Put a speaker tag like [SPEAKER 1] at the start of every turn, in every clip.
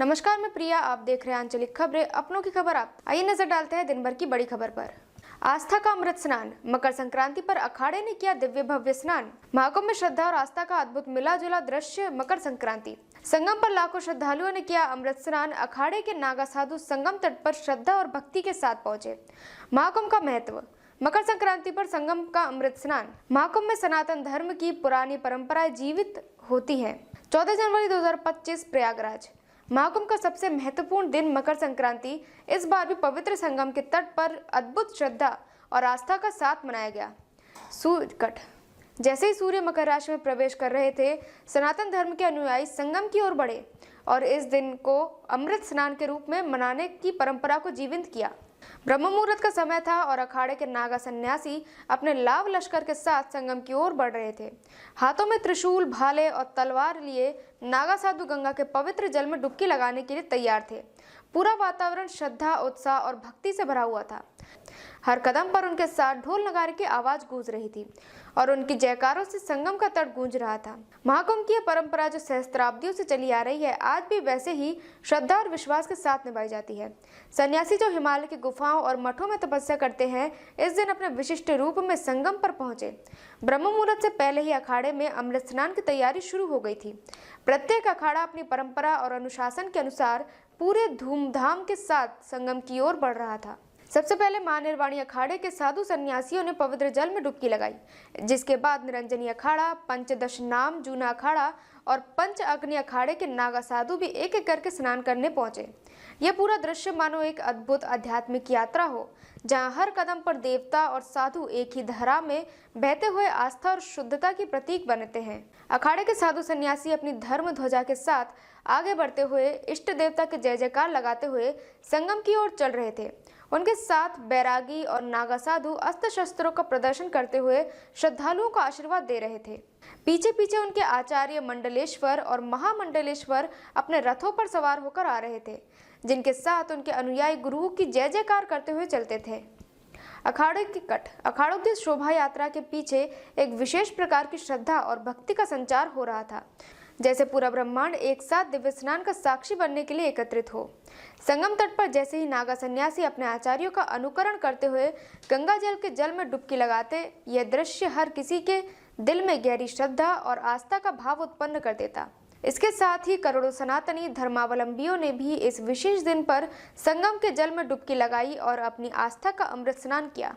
[SPEAKER 1] नमस्कार, मैं प्रिया। आप देख रहे हैं आंचलिक खबरें, अपनों की खबर। आप आइए नजर डालते हैं दिन भर की बड़ी खबर पर। आस्था का अमृत स्नान। मकर संक्रांति पर अखाड़े ने किया दिव्य भव्य स्नान। महाकुंभ में श्रद्धा और आस्था का अद्भुत मिला जुला दृश्य। मकर संक्रांति संगम पर लाखों श्रद्धालुओं ने किया अमृत स्नान। अखाड़े के नागा साधु संगम तट पर श्रद्धा और भक्ति के साथ पहुंचे। महाकुंभ का महत्व। मकर संक्रांति पर संगम का अमृत स्नान। महाकुंभ में सनातन धर्म की पुरानी परंपराएं जीवित होती हैं। 14 जनवरी 2025 प्रयागराज। महाकुंभ का सबसे महत्वपूर्ण दिन मकर संक्रांति इस बार भी पवित्र संगम के तट पर अद्भुत श्रद्धा और आस्था का साथ मनाया गया। सूर्यकट। जैसे ही सूर्य मकर राशि में प्रवेश कर रहे थे, सनातन धर्म के अनुयायी संगम की ओर बढ़े और इस दिन को अमृत स्नान के रूप में मनाने की परंपरा को जीवंत किया। ब्रह्म मुहूर्त का समय था और अखाड़े के नागा सन्यासी अपने लाव लश्कर के साथ संगम की ओर बढ़ रहे थे। हाथों में त्रिशूल, भाले और तलवार लिए नागा साधु गंगा के पवित्र जल में डुबकी लगाने के लिए तैयार थे। पूरा वातावरण श्रद्धा, उत्साह और भक्ति से भरा हुआ था। हर कदम पर उनके साथ ढोल नगारे की आवाज गूंज रही थी और उनकी जयकारों से संगम का तट गूंज रहा था। महाकुंभ की यह परंपरा जो सहस्त्राब्दियों से चली आ रही है, आज भी वैसे ही श्रद्धा और विश्वास के साथ निभाई जाती है। सन्यासी जो हिमालय की गुफाओं और मठों में तपस्या करते हैं, इस दिन अपने विशिष्ट रूप में संगम पर पहुंचे। ब्रह्म मुहूर्त से पहले ही अखाड़े में अमृत स्नान की तैयारी शुरू हो गई थी। प्रत्येक अखाड़ा अपनी परंपरा और अनुशासन के अनुसार पूरे धूमधाम के साथ संगम की ओर बढ़ रहा था। सबसे पहले मां निर्वाणी अखाड़े के साधु सन्यासियों ने पवित्र जल में डुबकी लगाई, जिसके बाद निरंजनी अखाड़ा, पंचदश नाम जूना अखाड़ा और पंच अग्नि अखाड़े के नागा साधु भी एक एक करके स्नान करने पहुंचे। यह पूरा दृश्य मानो एक अद्भुत आध्यात्मिक यात्रा हो, जहां हर कदम पर देवता और साधु एक ही धारा में बहते हुए आस्था और शुद्धता की प्रतीक बनते हैं। अखाड़े के साधु सन्यासी अपनी धर्म ध्वजा के साथ आगे बढ़ते हुए इष्ट देवता के जय जयकार लगाते हुए संगम की ओर चल रहे थे। उनके साथ बैरागी और नागा साधु अस्त्र शस्त्रों का प्रदर्शन करते हुए श्रद्धालुओं को आशीर्वाद दे रहे थे। पीछे पीछे उनके आचार्य मंडलेश्वर और महामंडलेश्वर अपने रथों पर सवार होकर आ रहे थे, जिनके साथ उनके अनुयायी गुरुओं की जय जयकार करते हुए चलते थे। अखाड़े की कट। अखाड़ों की शोभा यात्रा के पीछे एक विशेष प्रकार की श्रद्धा और भक्ति का संचार हो रहा था, जैसे पूरा ब्रह्मांड एक साथ दिव्य स्नान का साक्षी बनने के लिए एकत्रित हो। संगम तट पर जैसे ही नागा सन्यासी अपने आचार्यों का अनुकरण करते हुए गंगा जल के जल में डुबकी लगाते, यह दृश्य हर किसी के दिल में गहरी श्रद्धा और आस्था का भाव उत्पन्न कर देता। इसके साथ ही करोड़ों सनातनी धर्मावलंबियों ने भी इस विशेष दिन पर संगम के जल में डुबकी लगाई और अपनी आस्था का अमृत स्नान किया।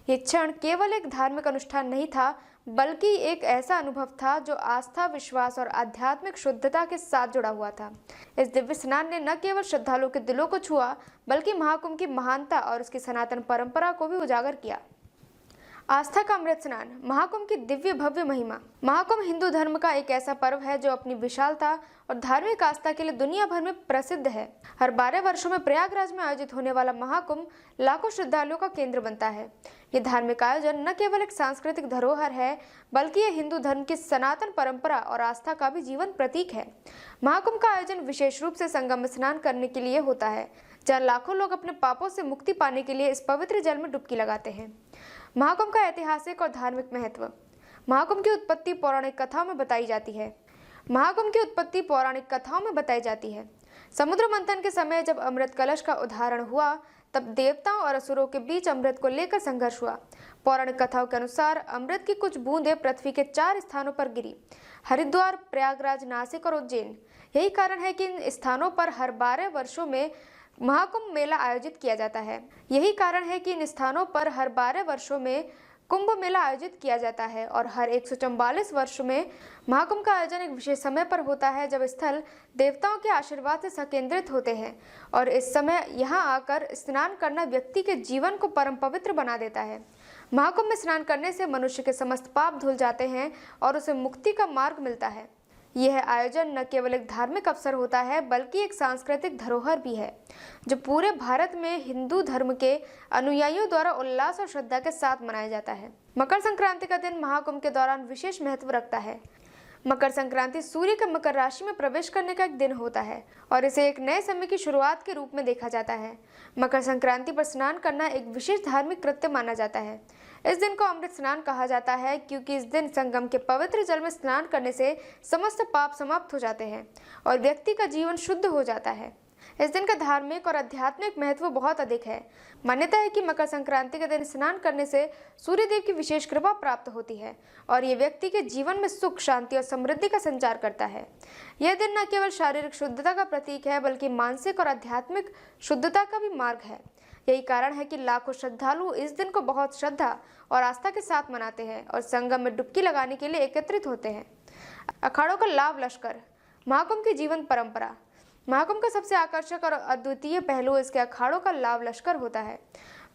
[SPEAKER 1] ये क्षण केवल एक धार्मिक अनुष्ठान नहीं था, बल्कि एक ऐसा अनुभव था जो आस्था, विश्वास और आध्यात्मिक शुद्धता के साथ जुड़ा हुआ था। इस दिव्य स्नान ने न केवल श्रद्धालुओं के दिलों को छुआ, बल्कि महाकुंभ की महानता और उसकी सनातन परंपरा को भी उजागर किया। आस्था का अमृत स्नान। महाकुंभ की दिव्य भव्य महिमा। महाकुंभ हिंदू धर्म का एक ऐसा पर्व है जो अपनी विशालता और धार्मिक आस्था के लिए दुनिया भर में प्रसिद्ध है। हर 12 वर्षों में प्रयागराज में आयोजित होने वाला महाकुंभ लाखों श्रद्धालुओं का केंद्र बनता है। ये धार्मिक आयोजन न केवल एक सांस्कृतिक धरोहर है, बल्कि ये हिंदू धर्म की सनातन परंपरा और आस्था का भी जीवन प्रतीक है। महाकुंभ का आयोजन विशेष रूप से संगम में स्नान करने के लिए होता है, जहाँ लाखों लोग अपने पापों से मुक्ति पाने के लिए इस पवित्र जल में डुबकी लगाते हैं। महाकुंभ का ऐतिहासिक और धार्मिक महत्व। महाकुंभ की उत्पत्ति पौराणिक कथाओं में बताई जाती है। महाकुंभ की उत्पत्ति पौराणिक कथाओं में बताई जाती है। समुद्र मंथन के समय जब अमृत कलश का उद्धारण हुआ, तब देवताओं और असुरों के बीच अमृत को लेकर संघर्ष हुआ। पौराणिक कथाओं के अनुसार अमृत की कुछ बूंदें पृथ्वी के 4 स्थानों पर गिरी: हरिद्वार, प्रयागराज, नासिक और उज्जैन। यही कारण है कि इन स्थानों पर हर 12 वर्षों में महाकुंभ मेला आयोजित किया जाता है। यही कारण है कि इन स्थानों पर हर 12 वर्षों में कुंभ मेला आयोजित किया जाता है और हर 144 वर्ष में महाकुंभ का आयोजन एक विशेष समय पर होता है, जब स्थल देवताओं के आशीर्वाद से संकेंद्रित होते हैं और इस समय यहाँ आकर स्नान करना व्यक्ति के जीवन को परम पवित्र बना देता है। महाकुंभ में स्नान करने से मनुष्य के समस्त पाप धुल जाते हैं और उसे मुक्ति का मार्ग मिलता है। यह आयोजन न केवल एक धार्मिक अवसर होता है, बल्कि एक सांस्कृतिक धरोहर भी है, जो पूरे भारत में हिंदू धर्म के अनुयायियों द्वारा उल्लास और श्रद्धा के साथ मनाया जाता है। मकर संक्रांति का दिन महाकुंभ के दौरान विशेष महत्व रखता है। मकर संक्रांति सूर्य के मकर राशि में प्रवेश करने का एक दिन होता है और इसे एक नए समय की शुरुआत के रूप में देखा जाता है। मकर संक्रांति पर स्नान करना एक विशेष धार्मिक कृत्य माना जाता है। इस दिन को अमृत स्नान कहा जाता है क्योंकि इस दिन संगम के पवित्र जल में स्नान करने से समस्त पाप समाप्त हो जाते हैं और व्यक्ति का जीवन शुद्ध हो जाता है। इस दिन का धार्मिक और आध्यात्मिक महत्व बहुत अधिक है। मान्यता है कि मकर संक्रांति के दिन स्नान करने से सूर्य देव की विशेष कृपा प्राप्त होती है और ये व्यक्ति के जीवन में सुख, शांति और समृद्धि का संचार करता है। यह दिन न केवल शारीरिक शुद्धता का प्रतीक है बल्कि मानसिक और आध्यात्मिक शुद्धता का भी मार्ग है। यही कारण है कि लाखों श्रद्धालु इस दिन को बहुत श्रद्धा और आस्था के साथ मनाते हैं और संगम में डुबकी लगाने के लिए एकत्रित होते हैं। अखाड़ों का लाभ लश्कर। महाकुंभ की जीवन परंपरा। महाकुंभ का सबसे आकर्षक और अद्वितीय पहलू इसके अखाड़ों का लाभ लश्कर होता है।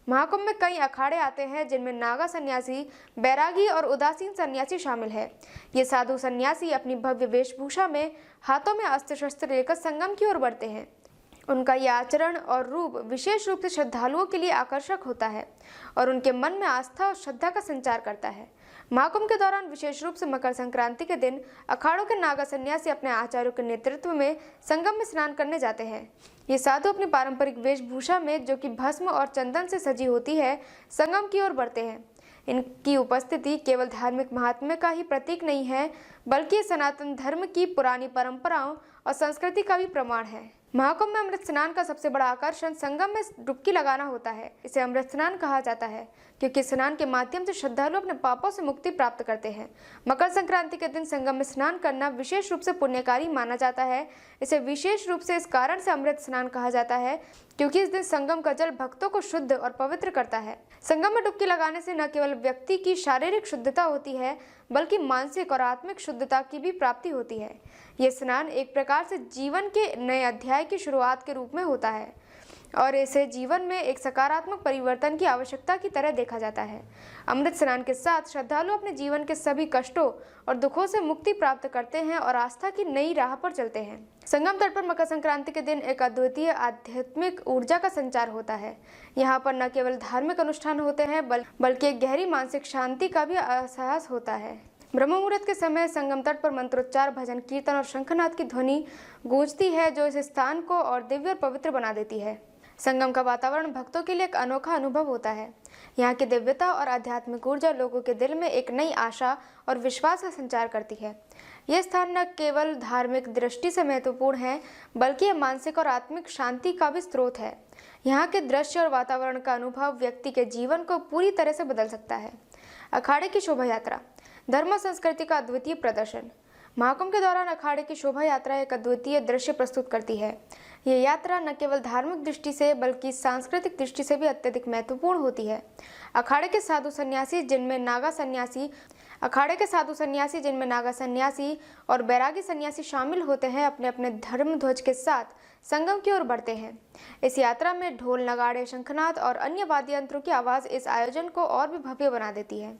[SPEAKER 1] महाकुंभ में कई अखाड़े आते हैं जिनमें नागा सन्यासी, बैरागी और उदासीन सन्यासी शामिल है। ये साधु सन्यासी अपनी भव्य वेशभूषा में हाथों में अस्त्र शस्त्र लेकर संगम की ओर बढ़ते हैं। उनका यह आचरण और रूप विशेष रूप से श्रद्धालुओं के लिए आकर्षक होता है और उनके मन में आस्था और श्रद्धा का संचार करता है। महाकुंभ के दौरान विशेष रूप से मकर संक्रांति के दिन अखाड़ों के नागा सन्यासी अपने आचार्यों के नेतृत्व में संगम में स्नान करने जाते हैं। ये साधु अपनी पारंपरिक वेशभूषा में, जो कि भस्म और चंदन से सजी होती है, संगम की ओर बढ़ते हैं। इनकी उपस्थिति केवल धार्मिक महात्म्य का ही प्रतीक नहीं है बल्कि सनातन धर्म की पुरानी परंपराओं और संस्कृति का भी प्रमाण है। महाकुंभ में अमृत स्नान का सबसे बड़ा आकर्षण संगम में डुबकी लगाना होता है। इसे अमृत स्नान कहा जाता है क्योंकि स्नान के माध्यम से श्रद्धालु अपने पापों से मुक्ति प्राप्त करते हैं। मकर संक्रांति के दिन संगम में स्नान करना विशेष रूप से पुण्यकारी माना जाता है। इसे विशेष रूप से इस कारण से अमृत स्नान कहा जाता है क्योंकि इस दिन संगम का जल भक्तों को शुद्ध और पवित्र करता है। संगम में डुबकी लगाने से न केवल व्यक्ति की शारीरिक शुद्धता होती है बल्कि मानसिक और आत्मिक शुद्धता की भी प्राप्ति होती है। यह स्नान एक प्रकार से जीवन के नए अध्याय की शुरुआत के रूप में होता है और इसे जीवन में एक सकारात्मक परिवर्तन की आवश्यकता की तरह देखा जाता है। अमृत स्नान के साथ श्रद्धालु अपने जीवन के सभी कष्टों और दुखों से मुक्ति प्राप्त करते हैं और आस्था की नई राह पर चलते हैं। संगम तट पर मकर संक्रांति के दिन एक अद्वितीय आध्यात्मिक ऊर्जा का संचार होता है। यहाँ पर न केवल धार्मिक अनुष्ठान होते हैं बल्कि एक गहरी मानसिक शांति का भी एहसास होता है। ब्रह्म मुहूर्त के समय संगम तट पर मंत्रोच्चार, भजन कीर्तन और शंखनाद की ध्वनि गूंजती है जो इस स्थान को और दिव्य और पवित्र बना देती है। संगम का वातावरण भक्तों के लिए एक अनोखा अनुभव होता है। यहाँ की दिव्यता और आध्यात्मिक ऊर्जा लोगों के दिल में एक नई आशा और विश्वास का संचार करती है। यह स्थान न केवल धार्मिक दृष्टि से महत्वपूर्ण है बल्कि यह मानसिक और आत्मिक शांति का भी स्रोत है। यहाँ के दृश्य और वातावरण का अनुभव व्यक्ति के जीवन को पूरी तरह से बदल सकता है। अखाड़े की शोभा यात्रा। धर्म और संस्कृति का अद्वितीय प्रदर्शन। महाकुंभ के दौरान अखाड़े की शोभा यात्रा एक अद्वितीय दृश्य प्रस्तुत करती है। यह यात्रा न केवल धार्मिक दृष्टि से बल्कि सांस्कृतिक दृष्टि से भी अत्यधिक महत्वपूर्ण होती है। अखाड़े के साधु सन्यासी जिनमें नागा सन्यासी और बैरागी सन्यासी शामिल होते हैं अपने अपने धर्म ध्वज के साथ संगम की ओर बढ़ते हैं। इस यात्रा में ढोल, नगाड़े, शंखनाद और अन्य वाद्य यंत्रों की आवाज़ इस आयोजन को और भी भव्य बना देती है।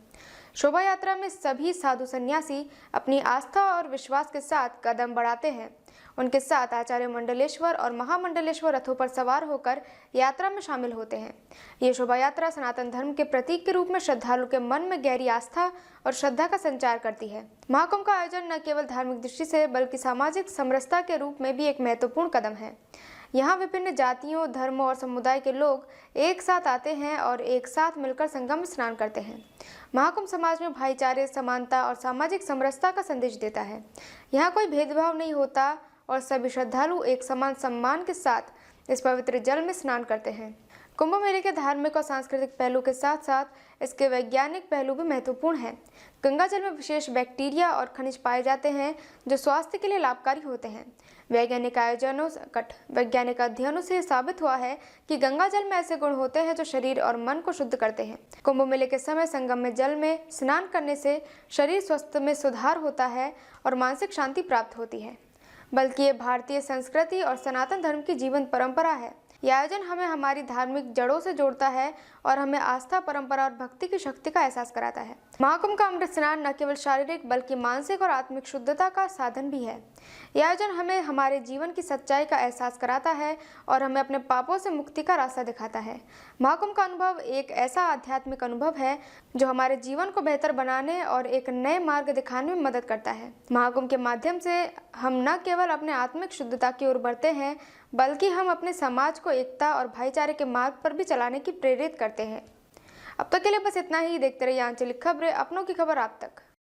[SPEAKER 1] शोभा यात्रा में सभी साधु सन्यासी अपनी आस्था और विश्वास के साथ कदम बढ़ाते हैं। उनके साथ आचार्य मंडलेश्वर और महामंडलेश्वर रथों पर सवार होकर यात्रा में शामिल होते हैं। ये शोभा यात्रा सनातन धर्म के प्रतीक के रूप में श्रद्धालु के मन में गहरी आस्था और श्रद्धा का संचार करती है। महाकुंभ का आयोजन न केवल धार्मिक दृष्टि से बल्कि सामाजिक समरसता के रूप में भी एक महत्वपूर्ण कदम है। यहाँ विभिन्न जातियों, धर्मों और समुदाय के लोग एक साथ आते हैं और एक साथ मिलकर संगम में स्नान करते हैं। महाकुंभ समाज में भाईचारे, समानता और सामाजिक समरसता का संदेश देता है। यहाँ कोई भेदभाव नहीं होता और सभी श्रद्धालु एक समान सम्मान के साथ इस पवित्र जल में स्नान करते हैं। कुंभ मेले के धार्मिक और सांस्कृतिक पहलू के साथ साथ इसके वैज्ञानिक पहलू भी महत्वपूर्ण हैं। गंगा जल में विशेष बैक्टीरिया और खनिज पाए जाते हैं जो स्वास्थ्य के लिए लाभकारी होते हैं। वैज्ञानिक अध्ययनों से साबित हुआ है कि गंगा जल में ऐसे गुण होते हैं जो शरीर और मन को शुद्ध करते हैं। कुंभ मेले के समय संगम में जल में स्नान करने से शरीर स्वास्थ्य में सुधार होता है और मानसिक शांति प्राप्त होती है। बल्कि ये भारतीय संस्कृति और सनातन धर्म की जीवन परंपरा है। यह आयोजन हमें हमारी धार्मिक जड़ों से जोड़ता है और हमें आस्था, परंपरा और भक्ति की शक्ति का एहसास कराता है। महाकुंभ का अमृत स्नान न केवल शारीरिक बल्कि मानसिक और आत्मिक शुद्धता का साधन भी है। यह आयोजन हमें हमारे जीवन की सच्चाई का एहसास कराता है और हमें अपने पापों से मुक्ति का रास्ता दिखाता है। महाकुंभ का अनुभव एक ऐसा आध्यात्मिक अनुभव है जो हमारे जीवन को बेहतर बनाने और एक नए मार्ग दिखाने में मदद करता है। महाकुंभ के माध्यम से हम न केवल अपने आत्मिक शुद्धता की ओर बढ़ते हैं बल्कि हम अपने समाज को एकता और भाईचारे के मार्ग पर भी चलाने की प्रेरित करते हैं। अब तक के लिए बस इतना ही। देखते रहिए आंचलिक खबरें, अपनों की खबर आप तक।